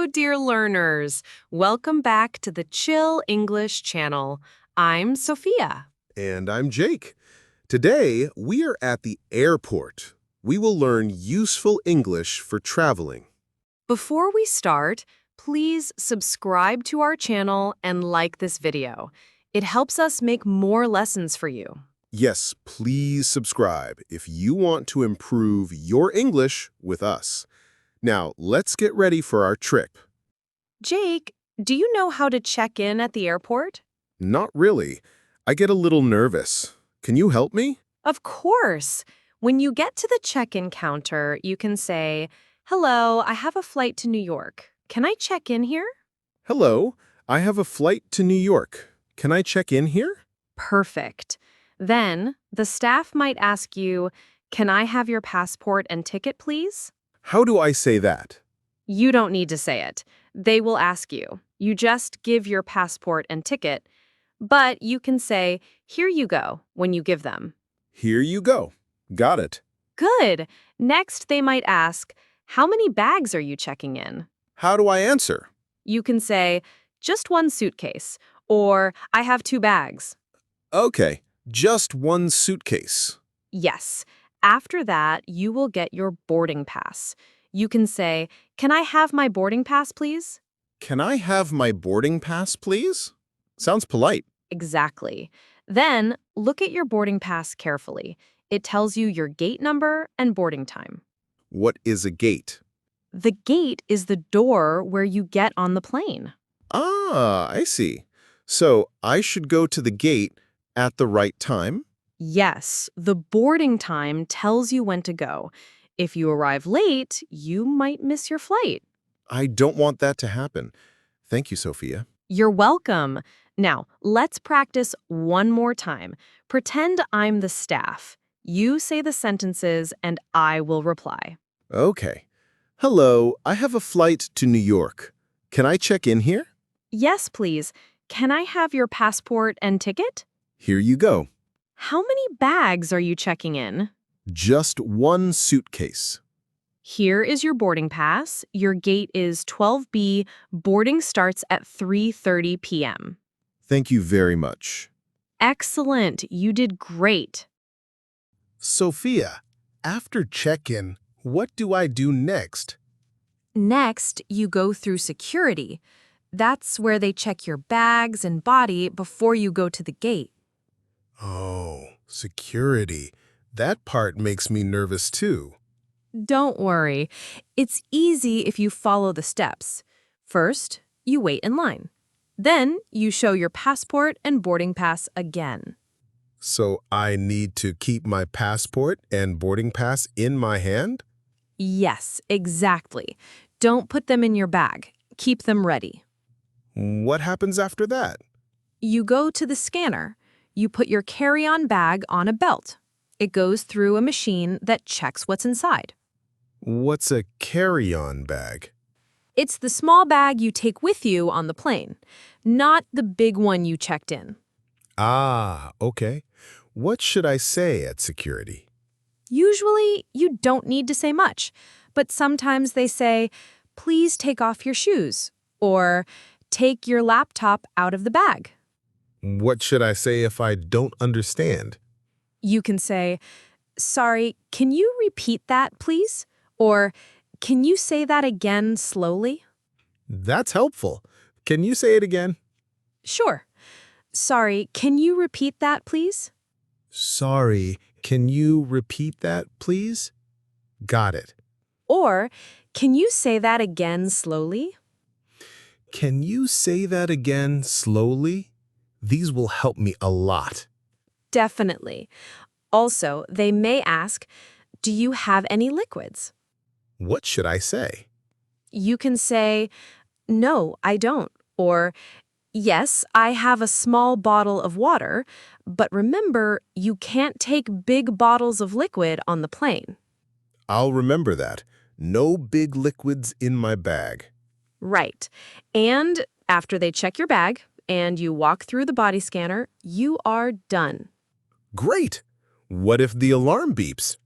dear learners. Welcome back to the Chill English channel. I'm Sophia. And I'm Jake. Today, we are at the airport. We will learn useful English for traveling. Before we start, please subscribe to our channel and like this video. It helps us make more lessons for you. Yes, please subscribe if you want to improve your English with us. Now, let's get ready for our trip. Jake, do you know how to check in at the airport? Not really. I get a little nervous. Can you help me? Of course. When you get to the check-in counter, you can say, "Hello, I have a flight to New York. Can I check in here?" Hello, I have a flight to New York. Can I check in here? Perfect. Then, the staff might ask you, "Can I have your passport and ticket, please?" How do I say that? You don't need to say it. They will ask you. You just give your passport and ticket, but you can say, "Here you go," when you give them. Here you go. Got it. Good. Next, they might ask, "How many bags are you checking in?" How do I answer? You can say, "Just one suitcase," or "I have 2 bags." Okay, just one suitcase. Yes. After that, you will get your boarding pass. You can say, "Can I have my boarding pass, please?" Can I have my boarding pass, please? Sounds polite. Exactly. Then, look at your boarding pass carefully. It tells you your gate number and boarding time. What is a gate? The gate is the door where you get on the plane. Ah, I see. So I should go to the gate at the right time? Yes, the boarding time tells you when to go. If you arrive late, you might miss your flight. I don't want that to happen. Thank you, Sophia. You're welcome. Now, let's practice one more time. Pretend I'm the staff. You say the sentences and I will reply. Okay. Hello, I have a flight to New York. Can I check in here? Yes, please. Can I have your passport and ticket? Here you go. How many bags are you checking in? Just one suitcase. Here is your boarding pass. Your gate is 12B. Boarding starts at 3:30 p.m. Thank you very much. Excellent. You did great. Sophia, after check-in, what do I do next? Next, you go through security. That's where they check your bags and body before you go to the gate. Oh, security. That part makes me nervous too. Don't worry. It's easy if you follow the steps. First, you wait in line. Then, you show your passport and boarding pass again. So I need to keep my passport and boarding pass in my hand? Yes, exactly. Don't put them in your bag. Keep them ready. What happens after that? You go to the scanner. You put your carry-on bag on a belt. It goes through a machine that checks what's inside. What's a carry-on bag? It's the small bag you take with you on the plane, not the big one you checked in. Ah, okay. What should I say at security? Usually, you don't need to say much, but sometimes they say, "Please take off your shoes," or "Take your laptop out of the bag." What should I say if I don't understand? You can say, "Sorry, can you repeat that, please?" Or, "Can you say that again slowly?" That's helpful. Can you say it again? Sure. "Sorry, can you repeat that, please?" Sorry, can you repeat that, please? Got it. Or, "Can you say that again slowly?" Can you say that again slowly? These will help me a lot. Definitely. Also, they may ask, "Do you have any liquids?" What should I say? You can say, "No, I don't," or "Yes, I have a small bottle of water, but remember, you can't take big bottles of liquid on the plane." I'll remember that. No big liquids in my bag. Right. And after they check your bag and you walk through the body scanner, you are done. Great! What if the alarm beeps?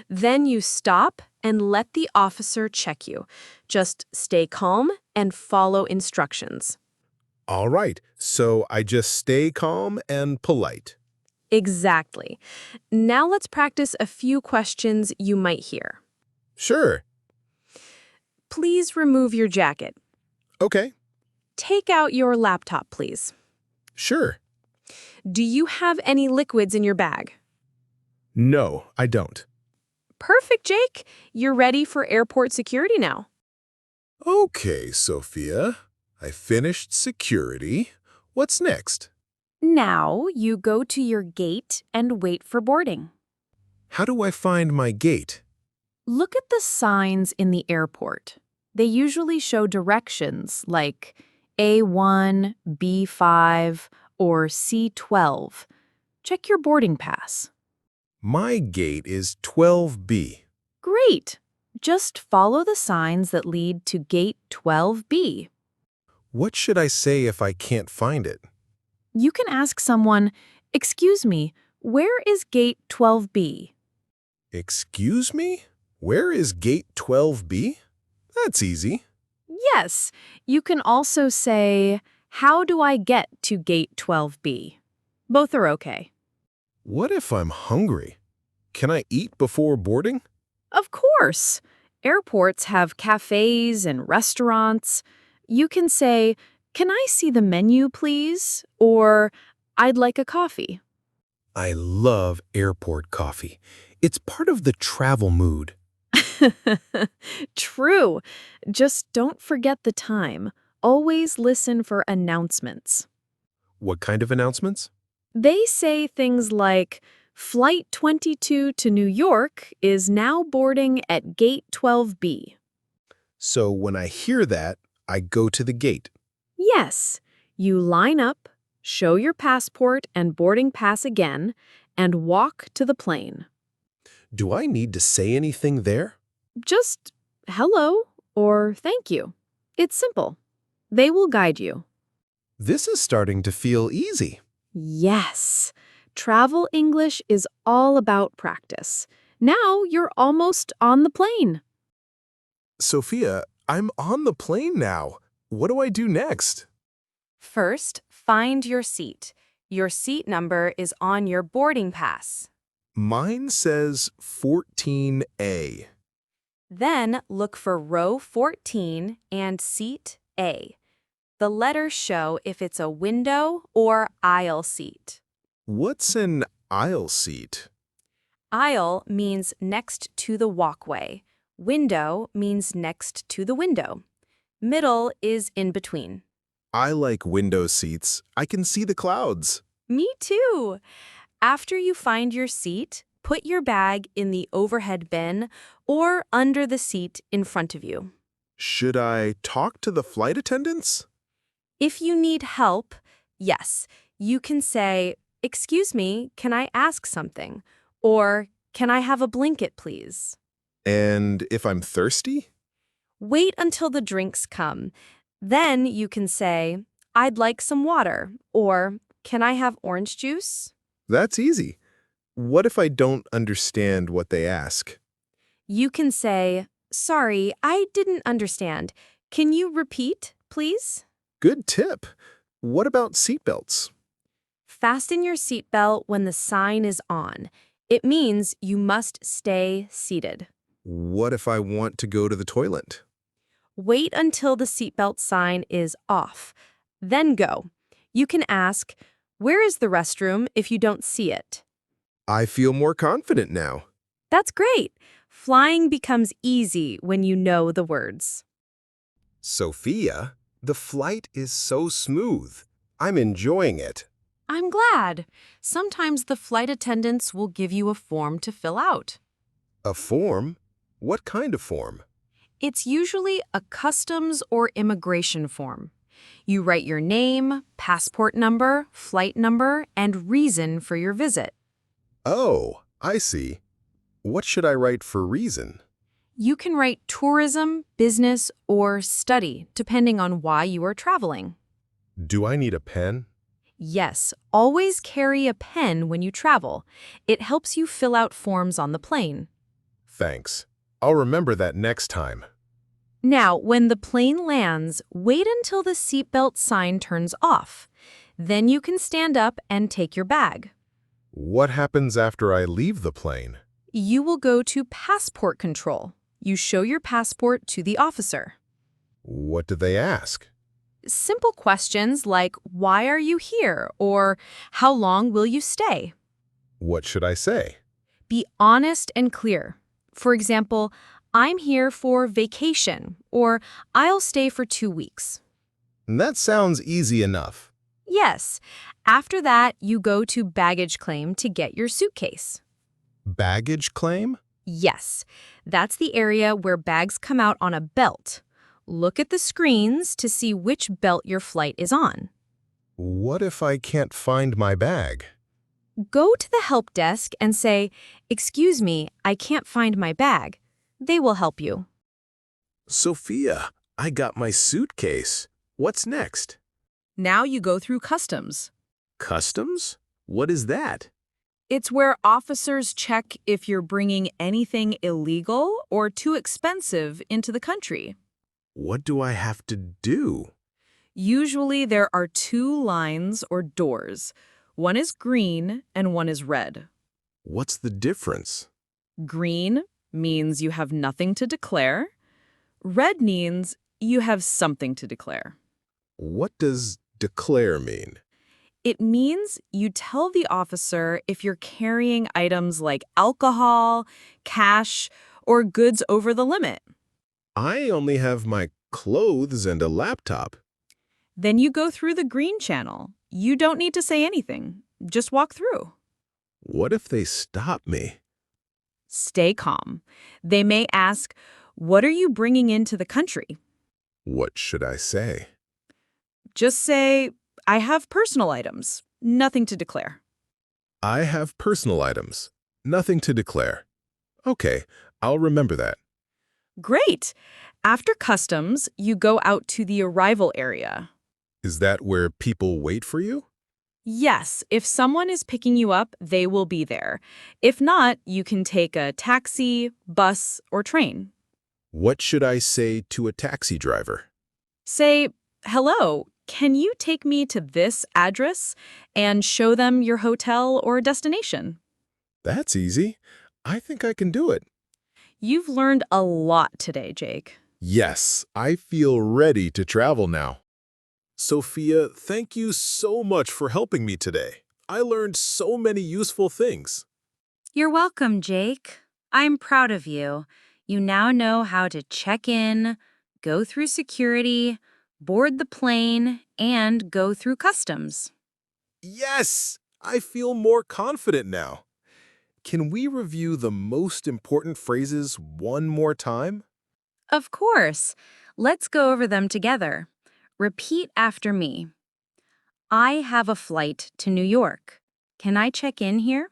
Then you stop and let the officer check you. Just stay calm and follow instructions. All right, so I just stay calm and polite. Exactly. Now let's practice a few questions you might hear. Sure. Please remove your jacket. Okay. Take out your laptop, please. Sure. Do you have any liquids in your bag? No, I don't. Perfect, Jake. You're ready for airport security now. Okay, Sophia. I finished security. What's next? Now you go to your gate and wait for boarding. How do I find my gate? Look at the signs in the airport. They usually show directions like A1, B5, or C12. Check your boarding pass. My gate is 12B. Great! Just follow the signs that lead to gate 12B. What should I say if I can't find it? You can ask someone, "Excuse me, where is gate 12B?" Excuse me? Where is gate 12B? That's easy. Yes, you can also say, "How do I get to gate 12B?" Both are okay. What if I'm hungry? Can I eat before boarding? Of course. Airports have cafes and restaurants. You can say, "Can I see the menu, please?" Or, "I'd like a coffee." I love airport coffee. It's part of the travel mood. True. Just don't forget the time. Always listen for announcements. What kind of announcements? They say things like, "Flight 22 to New York is now boarding at gate 12B." So when I hear that, I go to the gate. Yes, you line up, show your passport and boarding pass again, and walk to the plane. Do I need to say anything there? Just hello or thank you. It's simple. They will guide you. This is starting to feel easy. Yes, travel English is all about practice. Now you're almost on the plane. Sophia, I'm on the plane now. What do I do next? First, find your seat. Your seat number is on your boarding pass. Mine says 14A. Then look for row 14 and seat A. The letters show if it's a window or aisle seat. What's an aisle seat? Aisle means next to the walkway. Window means next to the window. Middle is in between. I like window seats. I can see the clouds. Me too. After you find your seat, put your bag in the overhead bin or under the seat in front of you. Should I talk to the flight attendants? If you need help, yes, you can say, "Excuse me, can I ask something?" Or, "Can I have a blanket, please?" And if I'm thirsty? Wait until the drinks come. Then you can say, "I'd like some water," or, "Can I have orange juice?" That's easy. What if I don't understand what they ask? You can say, "Sorry, I didn't understand. Can you repeat, please?" Good tip. What about seatbelts? Fasten your seatbelt when the sign is on. It means you must stay seated. What if I want to go to the toilet? Wait until the seatbelt sign is off. Then go. You can ask, "Where is the restroom?" if you don't see it. I feel more confident now. That's great. Flying becomes easy when you know the words. Sophia, the flight is so smooth. I'm enjoying it. I'm glad. Sometimes the flight attendants will give you a form to fill out. A form? What kind of form? It's usually a customs or immigration form. You write your name, passport number, flight number, and reason for your visit. Oh, I see. What should I write for reason? You can write tourism, business, or study, depending on why you are traveling. Do I need a pen? Yes, always carry a pen when you travel. It helps you fill out forms on the plane. Thanks. I'll remember that next time. Now, when the plane lands, wait until the seatbelt sign turns off. Then you can stand up and take your bag. What happens after I leave the plane? You will go to passport control. You show your passport to the officer. What do they ask? Simple questions like, why are you here? Or how long will you stay? What should I say? Be honest and clear. For example, I'm here for vacation, or I'll stay for 2 weeks. That sounds easy enough. Yes. After that, you go to baggage claim to get your suitcase. Baggage claim? Yes. That's the area where bags come out on a belt. Look at the screens to see which belt your flight is on. What if I can't find my bag? Go to the help desk and say, "Excuse me, I can't find my bag." They will help you. Sophia, I got my suitcase. What's next? Now you go through customs. Customs? What is that? It's where officers check if you're bringing anything illegal or too expensive into the country. What do I have to do? Usually there are 2 lines or doors. One is green and one is red. What's the difference? Green means you have nothing to declare. Red means you have something to declare. What does declare mean? It means you tell the officer if you're carrying items like alcohol, cash, or goods over the limit. I only have my clothes and a laptop. Then you go through the green channel. You don't need to say anything. Just walk through. What if they stop me? Stay calm. They may ask, "What are you bringing into the country?" What should I say? Just say, "I have personal items. Nothing to declare." I have personal items. Nothing to declare. Okay, I'll remember that. Great. After customs, you go out to the arrival area. Is that where people wait for you? Yes, if someone is picking you up, they will be there. If not, you can take a taxi, bus, or train. What should I say to a taxi driver? Say, "Hello, can you take me to this address?" and show them your hotel or destination. That's easy. I think I can do it. You've learned a lot today, Jake. Yes, I feel ready to travel now. Sophia, thank you so much for helping me today. I learned so many useful things. You're welcome, Jake. I'm proud of you. You now know how to check in, go through security, board the plane, and go through customs. Yes, I feel more confident now. Can we review the most important phrases one more time? Of course. Let's go over them together. Repeat after me. I have a flight to New York. Can I check in here?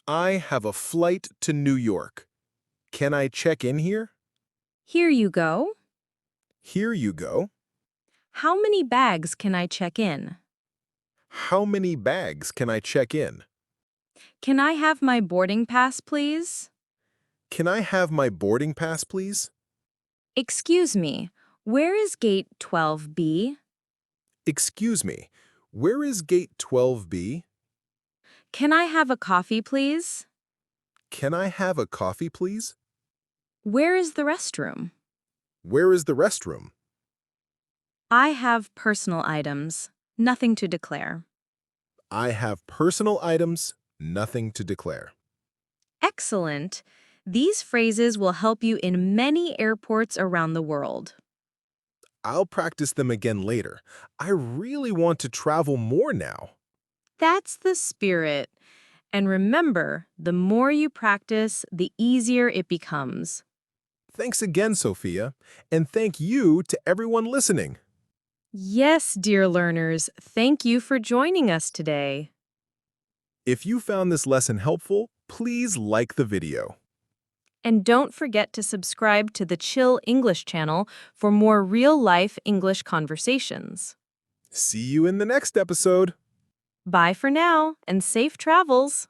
I have a flight to New York. Can I check in here? Here you go. Here you go. How many bags can I check in? How many bags can I check in? Can I have my boarding pass, please? Can I have my boarding pass, please? Excuse me, where is gate 12B? Excuse me, where is gate 12B? Can I have a coffee, please? Can I have a coffee, please? Where is the restroom? Where is the restroom? I have personal items, nothing to declare. I have personal items, nothing to declare. Excellent. These phrases will help you in many airports around the world. I'll practice them again later. I really want to travel more now. That's the spirit. And remember, the more you practice, the easier it becomes. Thanks again, Sophia, and thank you to everyone listening. Yes, dear learners, thank you for joining us today. If you found this lesson helpful, please like the video. And don't forget to subscribe to the Chill English channel for more real-life English conversations. See you in the next episode. Bye for now, and safe travels!